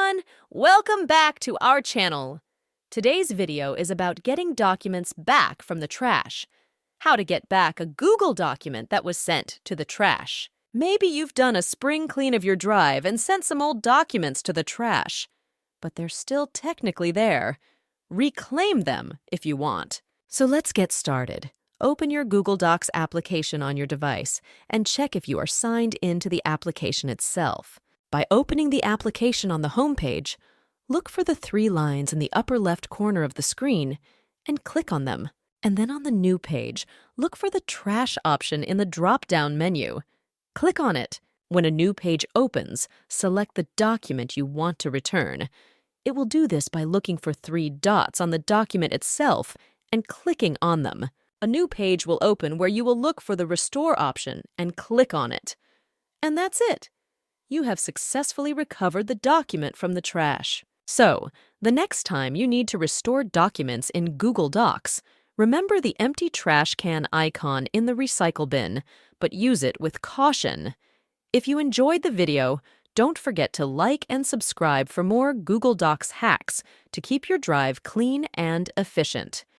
everyone! Welcome back to our channel. Today's video is about getting documents back from the trash. How to get back a Google document that was sent to the trash. Maybe you've done a spring clean of your drive and sent some old documents to the trash, but they're still technically there. Reclaim them if you want. So let's get started. Open your Google Docs application on your device and check if you are signed into the application itself. By opening the application on the home page, look for the 3 lines in the upper left corner of the screen and click on them. And then on the new page, look for the trash option in the drop-down menu. Click on it. When a new page opens, select the document you want to return. It will do this by looking for 3 dots on the document itself and clicking on them. A new page will open where you will look for the Restore option and click on it. And that's it. You have successfully recovered the document from the trash. So, the next time you need to restore documents in Google Docs, remember the empty trash can icon in the recycle bin, but use it with caution. If you enjoyed the video, don't forget to like and subscribe for more Google Docs hacks to keep your drive clean and efficient.